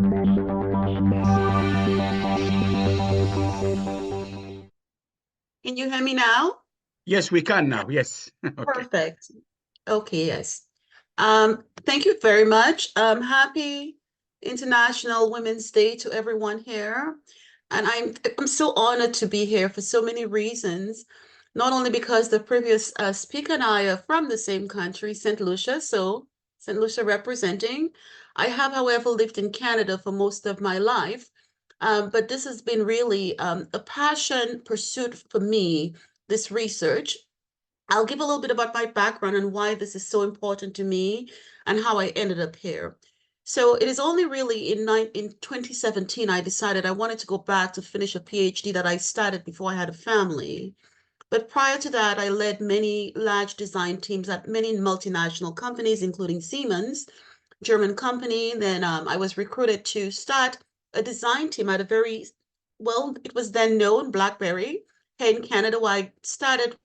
Can you hear me now? Yes, we can now. Yes. Okay. Perfect. Okay, yes. Thank you very much. Happy International Women's Day to everyone here. And I'm so honored to be here for so many reasons. Not only because the previous speaker and I are from the same country, St. Lucia, so St. Lucia representing. I have, however, lived in Canada for most of my life. But this has been really a passion pursuit for me, this research. I'll give a little bit about my background and why this is so important to me and how I ended up here. So it is only really in 2017 I decided I wanted to go back to finish a PhD that I started before I had a family. But prior to that, I led many large design teams at many multinational companies, including Siemens, German company. Then I was recruited to start a design team at a very, well, it was then known BlackBerry here in Canada, where I started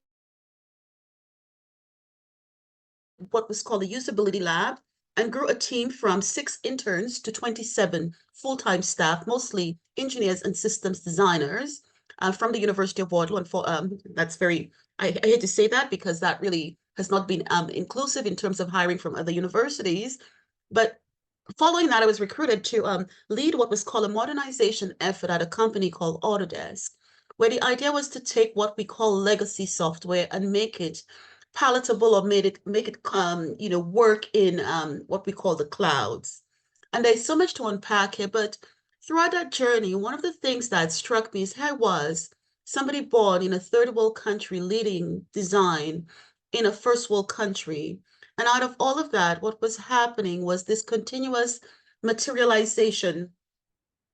what was called a usability lab and grew a team from 6 interns to 27 full-time staff, mostly engineers and systems designers from the University of Waterloo. And for that's very, I hate to say that because that really has not been inclusive in terms of hiring from other universities. But following that, I was recruited to lead what was called a modernization effort at a company called Autodesk, where the idea was to take what we call legacy software and make it palatable or make it work in what we call the clouds. And there's so much to unpack here, but throughout that journey, one of the things that struck me is how I was somebody born in a third world country leading design in a first world country. And out of all of that, what was happening was this continuous materialization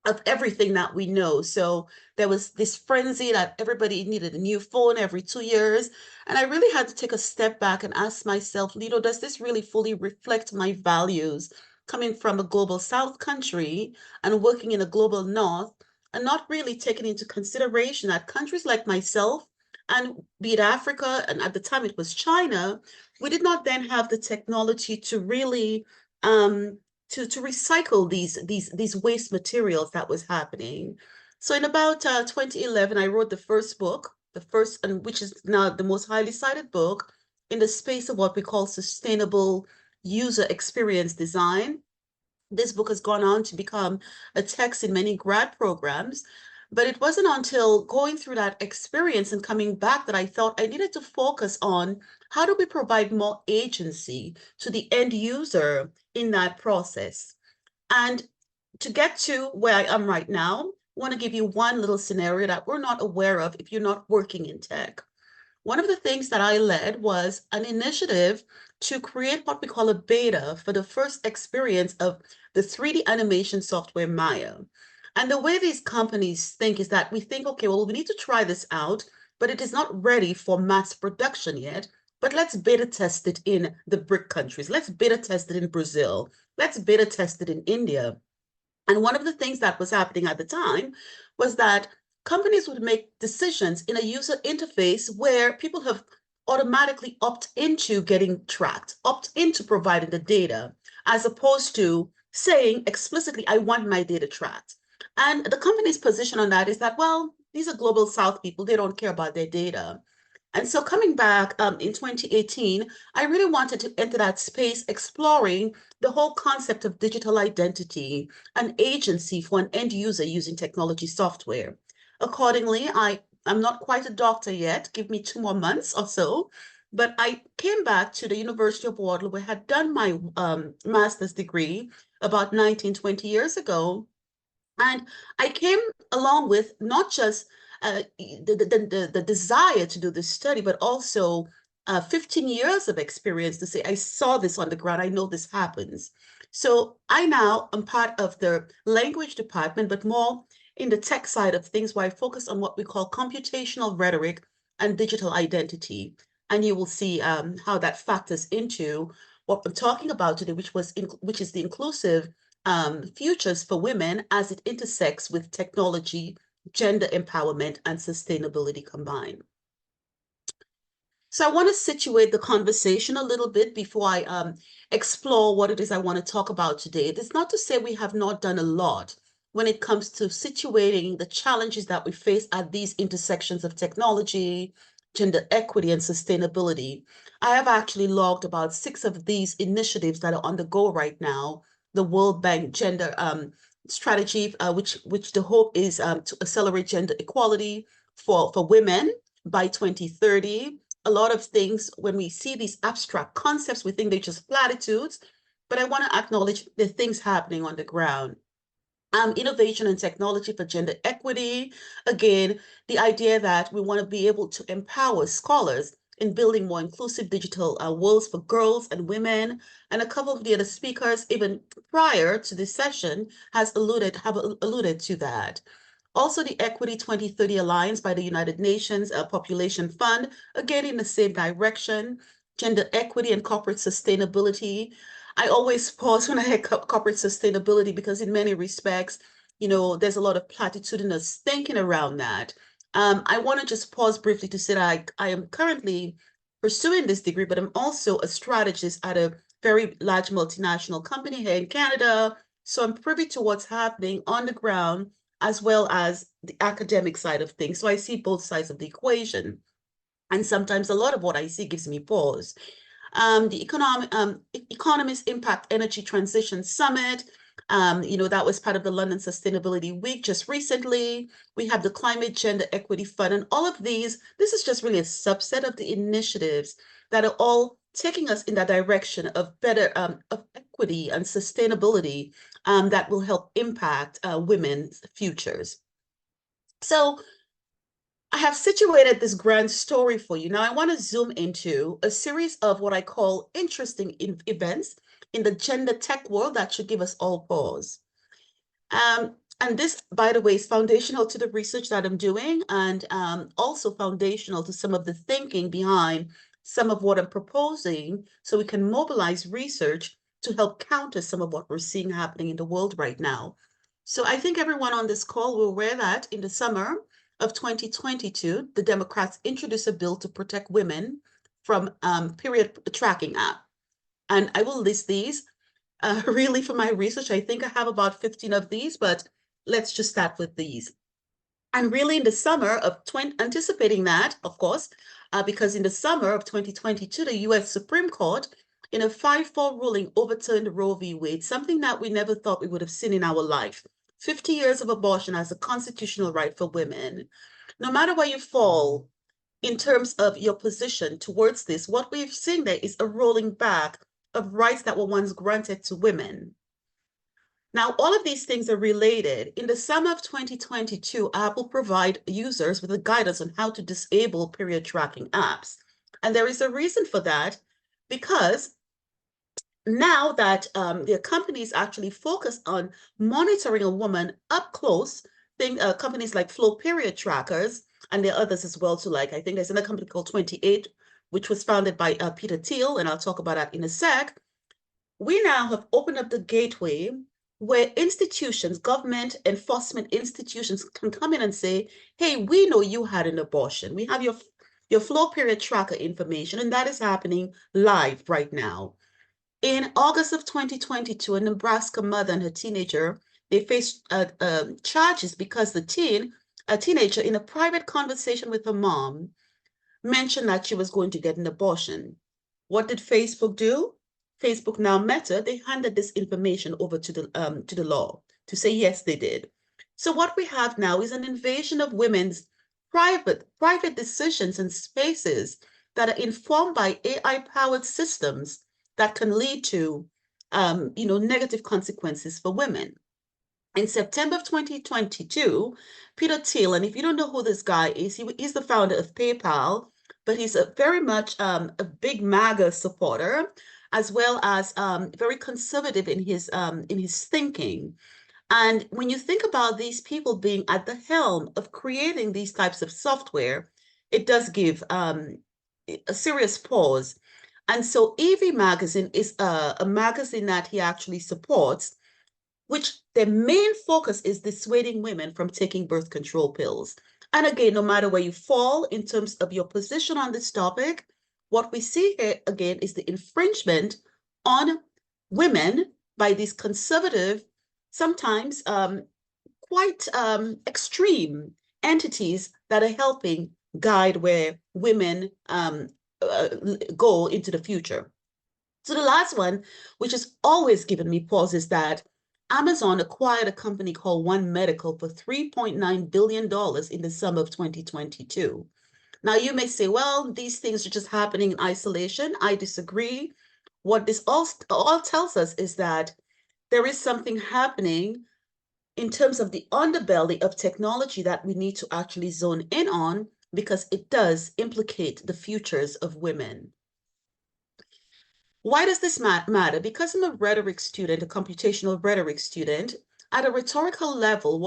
of everything that we know. So there was this frenzy that everybody needed a new phone every 2 years. And I really had to take a step back and ask myself, Lido, does this really fully reflect my values coming from a global South country and working in a global North, and not really taking into consideration that countries like myself, and be it Africa, and at the time it was China, we did not then have the technology to really to recycle these waste materials that was happening. So in about 2011, I wrote the first book, the first, and which is now the most highly cited book in the space of what we call sustainable user experience design. This book has gone on to become a text in many grad programs. But it wasn't until going through that experience and coming back that I thought I needed to focus on how do we provide more agency to the end user in that process. And to get to where I am right now, I want to give you one little scenario that we're not aware of if you're not working in tech. One of the things that I led was an initiative to create what we call a beta for the first experience of the 3D animation software Maya. And the way these companies think is that we think, okay, well, we need to try this out, but it is not ready for mass production yet. But let's beta test it in the BRIC countries. Let's beta test it in Brazil. Let's beta test it in India. And one of the things that was happening at the time was that companies would make decisions in a user interface where people have automatically opt into getting tracked, opt into providing the data, as opposed to saying explicitly, I want my data tracked. And the company's position on that is that, well, these are global South people, they don't care about their data. And so coming back in 2018, I really wanted to enter that space exploring the whole concept of digital identity and agency for an end user using technology software. Accordingly, I'm not quite a doctor yet, give me 2 more months or so, but I came back to the University of Waterloo where I had done my master's degree about 19, 20 years ago. And I came along with not just the desire to do this study, but also 15 years of experience to say, I saw this on the ground, I know this happens. So I now am part of the language department, but more in the tech side of things, where I focus on what we call computational rhetoric and digital identity. And you will see how that factors into what I'm talking about today, which is the inclusive futures for women as it intersects with technology, gender empowerment, and sustainability combined. So I want to situate the conversation a little bit before I explore what it is I want to talk about today. It's not to say we have not done a lot when it comes to situating the challenges that we face at these intersections of technology, gender equity, and sustainability. I have actually logged about 6 of these initiatives that are on the go right now. The World Bank Gender Strategy, which the hope is to accelerate gender equality for women by 2030. A lot of things, when we see these abstract concepts, we think they're just platitudes, but I want to acknowledge the things happening on the ground. Innovation and technology for gender equity. Again, the idea that we want to be able to empower scholars in building more inclusive digital worlds for girls and women. And a couple of the other speakers, even prior to this session, have alluded to that. Also, the Equity 2030 Alliance by the United Nations Population Fund, again in the same direction, gender equity and corporate sustainability. I always pause when I hear corporate sustainability because in many respects, there's a lot of platitudinous thinking around that. I want to just pause briefly to say that I am currently pursuing this degree, but I'm also a strategist at a very large multinational company here in Canada. So I'm privy to what's happening on the ground as well as the academic side of things. So I see both sides of the equation. And sometimes a lot of what I see gives me pause. The Economist Impact Energy Transition Summit, that was part of the London Sustainability Week just recently. We have the Climate Gender Equity Fund, and all of these, this is just really a subset of the initiatives that are all taking us in that direction of better of equity and sustainability that will help impact women's futures. So I have situated this grand story for you. Now, I want to zoom into a series of what I call interesting events in the gender tech world that should give us all pause. And this, by the way, is foundational to the research that I'm doing and also foundational to some of the thinking behind some of what I'm proposing so we can mobilize research to help counter some of what we're seeing happening in the world right now. So I think everyone on this call will aware that in the summer of 2022, the Democrats introduced a bill to protect women from period tracking app. And I will list these really for my research. I think I have about 15 of these, but let's just start with these. And really in the summer of anticipating that, of course, because in the summer of 2022, the US Supreme Court, in a 5-4 ruling, overturned Roe v. Wade, something that we never thought we would have seen in our life. 50 years of abortion as a constitutional right for women. No matter where you fall in terms of your position towards this, what we've seen there is a rolling back of rights that were once granted to women. Now, all of these things are related. In the summer of 2022, Apple provided users with a guidance on how to disable period tracking apps. And there is a reason for that, because now that their companies actually focus on monitoring a woman up close, companies like Flow Period Trackers, and there are others as well, too, like I think there's another company called 28, which was founded by Peter Thiel, and I'll talk about that in a sec. We now have opened up the gateway where institutions, government enforcement institutions can come in and say, hey, we know you had an abortion. We have your flow period tracker information, and that is happening live right now. In August of 2022, a Nebraska mother and her teenager, they faced charges because a teenager in a private conversation with her mom mentioned that she was going to get an abortion. What did Facebook do? Facebook, now Meta, they handed this information over to the law to say, yes, they did. So what we have now is an invasion of women's private decisions and spaces that are informed by AI-powered systems that can lead to, negative consequences for women. In September of 2022, Peter Thiel, and if you don't know who this guy is, he's the founder of PayPal, but he's very much a big MAGA supporter, as well as very conservative in his thinking. And when you think about these people being at the helm of creating these types of software, it does give a serious pause. And so Evie Magazine is a magazine that he actually supports, which their main focus is dissuading women from taking birth control pills. And again, no matter where you fall in terms of your position on this topic, what we see here again is the infringement on women by these conservative, sometimes quite extreme entities that are helping guide where women go into the future. So the last one, which has always given me pause, is that Amazon acquired a company called One Medical for $3.9 billion in the summer of 2022. Now, you may say, well, these things are just happening in isolation. I disagree. What this all tells us is that there is something happening in terms of the underbelly of technology that we need to actually zone in on, because it does implicate the futures of women. Why does this matter? Because I'm a rhetoric student, a computational rhetoric student, at a rhetorical level,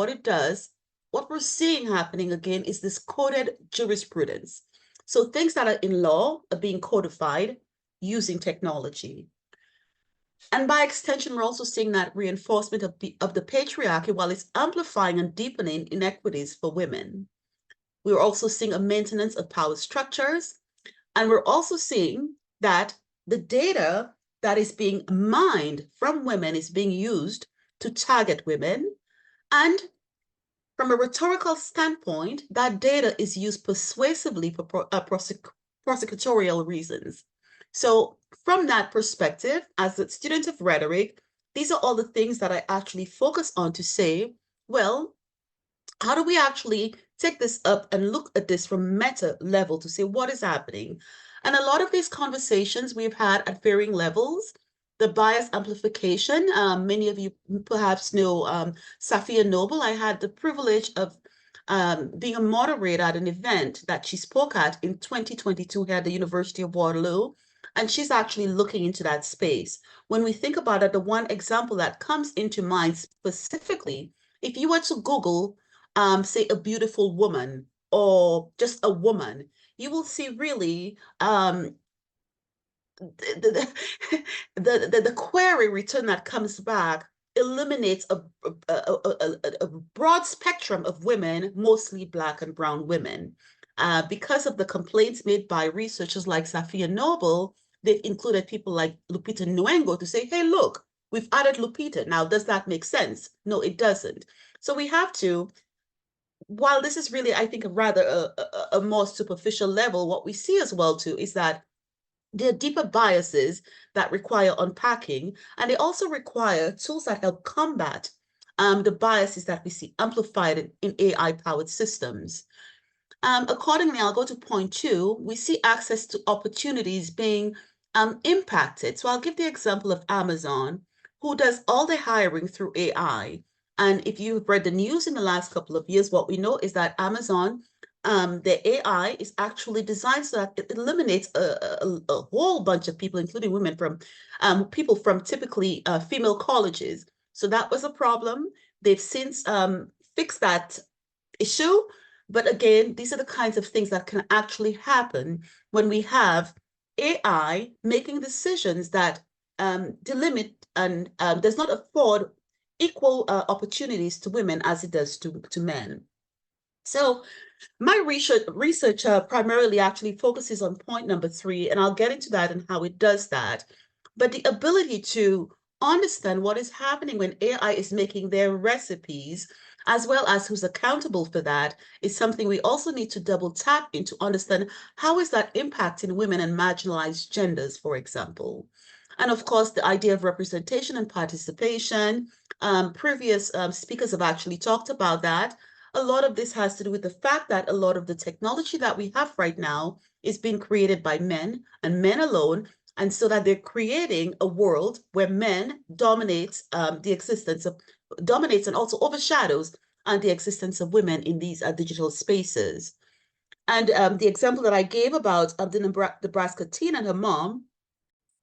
what we're seeing happening again is this coded jurisprudence. So things that are in law are being codified using technology. And by extension, we're also seeing that reinforcement of the patriarchy, while it's amplifying and deepening inequities for women. We're also seeing a maintenance of power structures, and we're also seeing that the data that is being mined from women is being used to target women. And from a rhetorical standpoint, that data is used persuasively for prosecutorial reasons. So from that perspective, as a student of rhetoric, these are all the things that I actually focus on to say, well, how do we actually take this up and look at this from meta level to say what is happening? And a lot of these conversations we've had at varying levels, the bias amplification, many of you perhaps know Safia Noble. I had the privilege of being a moderator at an event that she spoke at in 2022 here at the University of Waterloo. And she's actually looking into that space. When we think about it, the one example that comes into mind specifically, if you were to Google say a beautiful woman or just a woman, you will see really the, the query return that comes back eliminates a broad spectrum of women, mostly Black and brown women. Because of the complaints made by researchers like Safia Noble, they've included people like Lupita Nyong'o to say, hey, look, we've added Lupita. Now, does that make sense? No, it doesn't. So we have to, while this is really, I think, a rather a more superficial level, what we see as well too is that there are deeper biases that require unpacking, and they also require tools that help combat the biases that we see amplified in AI-powered systems. Accordingly, I'll go to point 2. We see access to opportunities being impacted. So I'll give the example of Amazon, who does all the hiring through AI. And if you've read the news in the last couple of years, what we know is that Amazon, the AI is actually designed so that it eliminates a whole bunch of people, including women, from people from typically female colleges. So that was a problem. They've since fixed that issue. But again, these are the kinds of things that can actually happen when we have AI making decisions that delimit and does not afford equal opportunities to women as it does to men. So my research primarily actually focuses on point number 3, and I'll get into that and how it does that. But the ability to understand what is happening when AI is making their recipes, as well as who's accountable for that, is something we also need to double tap into, understand how is that impacting women and marginalized genders, for example. And of course, the idea of representation and participation. Previous speakers have actually talked about that. A lot of this has to do with the fact that a lot of the technology that we have right now is being created by men and men alone, and so that they're creating a world where men dominates dominates and also overshadows the existence of women in these digital spaces. And the example that I gave about the Nebraska teen and her mom,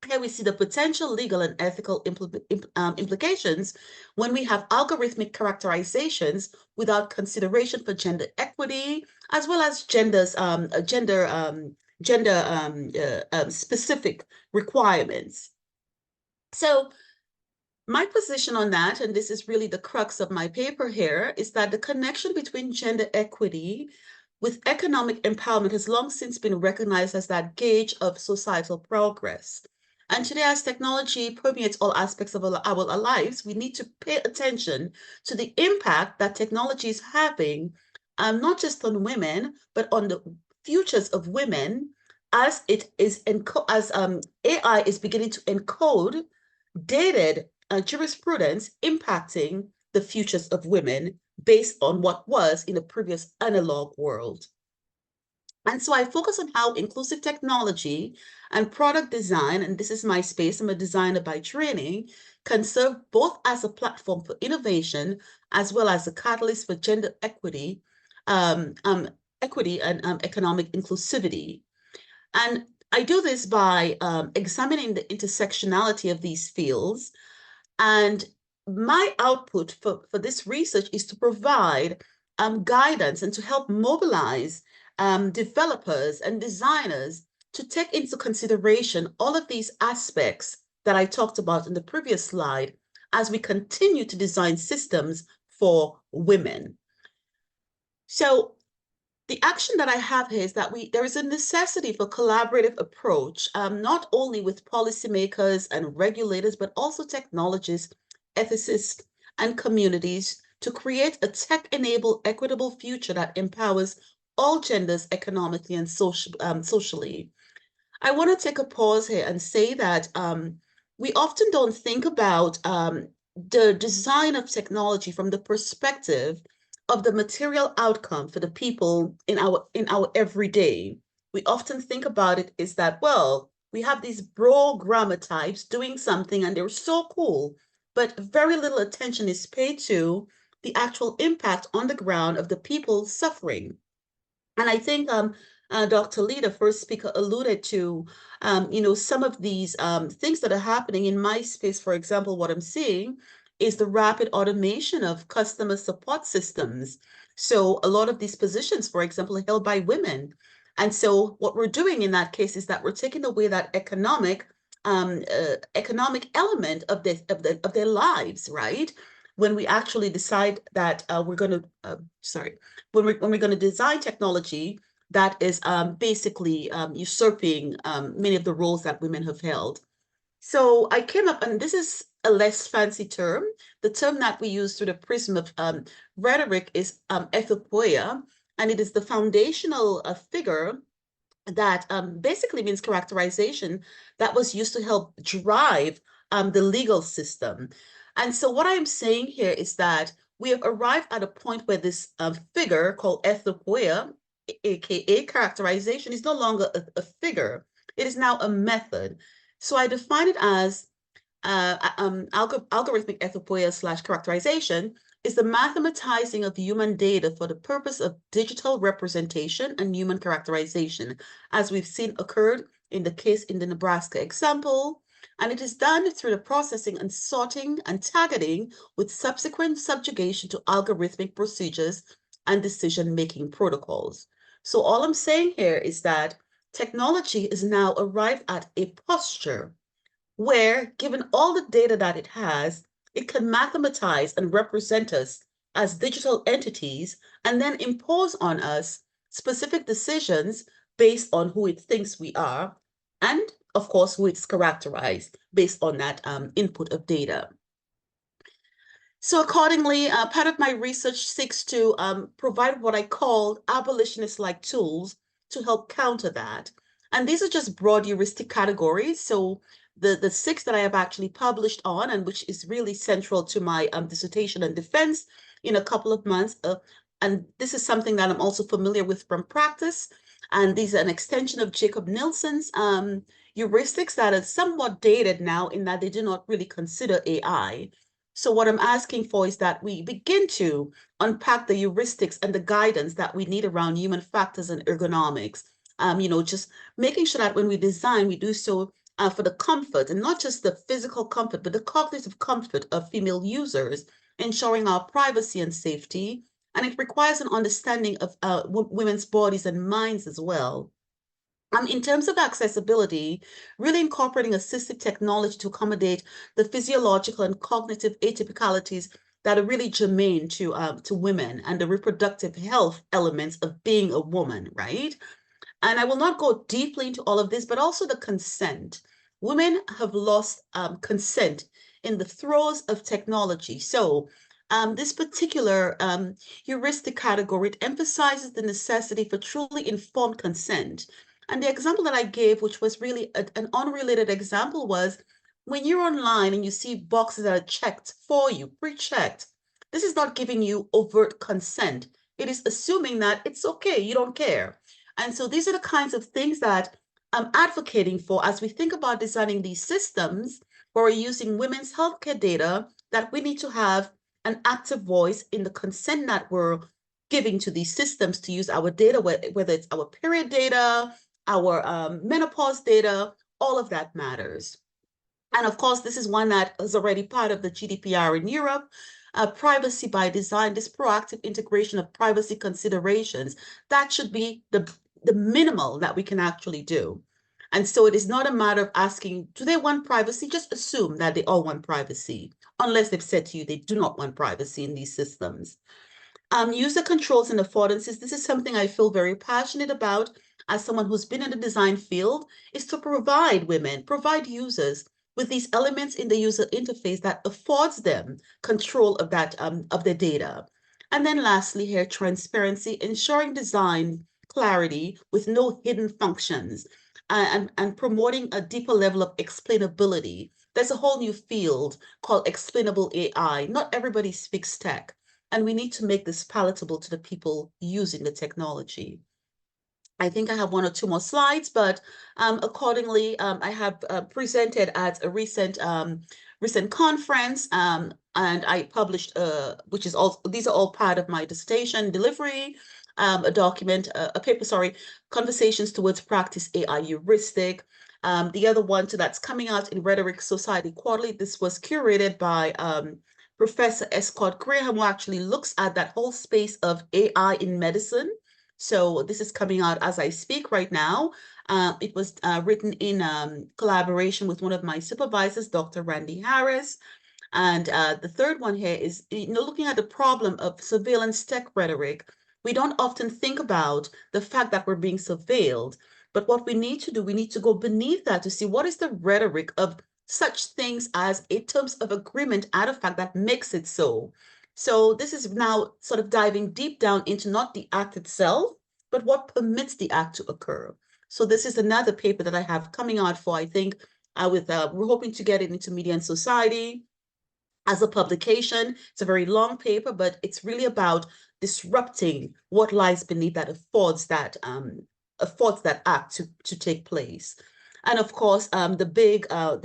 here we see the potential legal and ethical implications when we have algorithmic characterizations without consideration for gender equity, as well as gender specific requirements. So my position on that, and this is really the crux of my paper here, is that the connection between gender equity with economic empowerment has long since been recognized as that gauge of societal progress. And today, as technology permeates all aspects of our lives, we need to pay attention to the impact that technology is having, not just on women, but on the futures of women as AI is beginning to encode dated jurisprudence impacting the futures of women based on what was in a previous analog world. And so I focus on how inclusive technology and product design, and this is my space, I'm a designer by training, can serve both as a platform for innovation as well as a catalyst for gender equity, equity and economic inclusivity. And I do this by examining the intersectionality of these fields. And my output for this research is to provide guidance and to help mobilize developers and designers to take into consideration all of these aspects that I talked about in the previous slide as we continue to design systems for women. So the action that I have here is that there is a necessity for collaborative approach, not only with policymakers and regulators, but also technologists, ethicists, and communities to create a tech-enabled, equitable future that empowers all genders economically and socially. I want to take a pause here and say that we often don't think about the design of technology from the perspective of the material outcome for the people in our everyday. We often think about it is that, well, we have these programmer types doing something and they're so cool, but very little attention is paid to the actual impact on the ground of the people suffering. And I think Dr. Lee, the first speaker, alluded to, some of these things that are happening in my space. For example, what I'm seeing is the rapid automation of customer support systems. So a lot of these positions, for example, are held by women. And so what we're doing in that case is that we're taking away that economic element of their lives, right? When we actually decide that we're going to, when we're going to design technology that is basically usurping many of the roles that women have held. So I came up, and this is a less fancy term. The term that we use through the prism of rhetoric is ethnopoia, and it is the foundational figure that basically means characterization that was used to help drive the legal system. And so what I'm saying here is that we have arrived at a point where this figure called ethnopoia, aka characterization, is no longer a figure. It is now a method. So I define it as algorithmic ethnopoia / characterization is the mathematizing of human data for the purpose of digital representation and human characterization, as we've seen occurred in the case in the Nebraska example. And it is done through the processing and sorting and targeting with subsequent subjugation to algorithmic procedures and decision-making protocols. So all I'm saying here is that technology is now arrived at a posture where, given all the data that it has, it can mathematize and represent us as digital entities and then impose on us specific decisions based on who it thinks we are, and of course, who it's characterized based on that input of data. So accordingly, part of my research seeks to provide what I call abolitionist-like tools to help counter that. And these are just broad heuristic categories. So the 6 that I have actually published on, and which is really central to my dissertation and defense in a couple of months. And this is something that I'm also familiar with from practice. And these are an extension of Jacob Nielsen's heuristics that are somewhat dated now in that they do not really consider AI. So what I'm asking for is that we begin to unpack the heuristics and the guidance that we need around human factors and ergonomics. Just making sure that when we design, we do so for the comfort, and not just the physical comfort, but the cognitive comfort of female users, ensuring our privacy and safety. And it requires an understanding of women's bodies and minds as well. In terms of accessibility, really incorporating assistive technology to accommodate the physiological and cognitive atypicalities that are really germane to women and the reproductive health elements of being a woman, right? And I will not go deeply into all of this, but also the consent. Women have lost consent in the throes of technology. So this particular heuristic category, it emphasizes the necessity for truly informed consent. And the example that I gave, which was really an unrelated example, was when you're online and you see boxes that are checked for you, pre-checked, this is not giving you overt consent. It is assuming that it's okay, you don't care. And so these are the kinds of things that I'm advocating for as we think about designing these systems where we're using women's healthcare data, that we need to have an active voice in the consent that we're giving to these systems to use our data, whether it's our period data, our menopause data, all of that matters. And of course, this is one that is already part of the GDPR in Europe. Privacy by design, this proactive integration of privacy considerations, that should be the minimal that we can actually do. And so it is not a matter of asking, do they want privacy? Just assume that they all want privacy, unless they've said to you they do not want privacy in these systems. User controls and affordances. This is something I feel very passionate about as someone who's been in the design field, is to provide users with these elements in the user interface that affords them control of that of their data. And then lastly here, transparency, ensuring design clarity with no hidden functions, and promoting a deeper level of explainability. There's a whole new field called explainable AI. Not everybody speaks tech, and we need to make this palatable to the people using the technology. I think I have one or two more slides, but accordingly, I have presented at a recent conference, and I published, which is all, these are all part of my dissertation delivery, a document, a paper, sorry, Conversations Towards Practice AI Heuristic. The other one that's coming out in Rhetoric Society Quarterly. This was curated by Professor Escott Graham, who actually looks at that whole space of AI in medicine. So this is coming out as I speak right now. It was written in collaboration with one of my supervisors, Dr. Randy Harris. And the third one here is, looking at the problem of surveillance tech rhetoric. We don't often think about the fact that we're being surveilled, but what we need to do, we need to go beneath that to see what is the rhetoric of such things as a terms of agreement artifact that makes it so. So this is now sort of diving deep down into not the act itself, but what permits the act to occur. So this is another paper that I have coming out for, I think, we're hoping to get it into Media and Society as a publication. It's a very long paper, but it's really about disrupting what lies beneath that affords that act to take place. And of course, the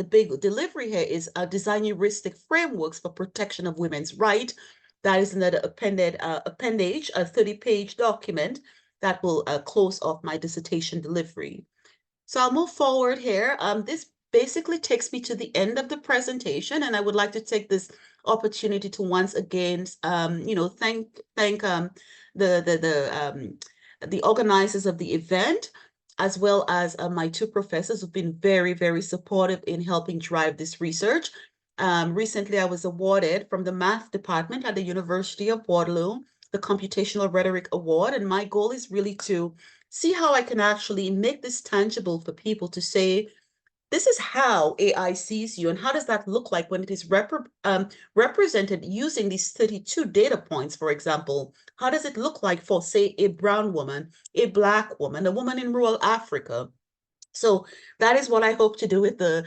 big delivery here is design heuristic frameworks for protection of women's rights. That is another appendage, a 30-page document that will close off my dissertation delivery. So I'll move forward here. This basically takes me to the end of the presentation, and I would like to take this opportunity to once again, thank the organizers of the event, as well as my two professors who've been very, very supportive in helping drive this research. Recently, I was awarded from the math department at the University of Waterloo, the Computational Rhetoric Award, and my goal is really to see how I can actually make this tangible for people to say, this is how AI sees you, and how does that look like when it is represented using these 32 data points, for example? How does it look like for, say, a brown woman, a Black woman, a woman in rural Africa? So that is what I hope to do with the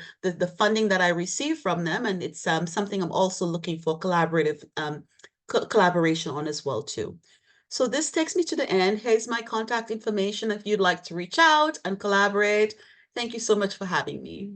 funding that I receive from them, and it's something I'm also looking for collaborative collaboration on as well too. So this takes me to the end. Here's my contact information if you'd like to reach out and collaborate. Thank you so much for having me.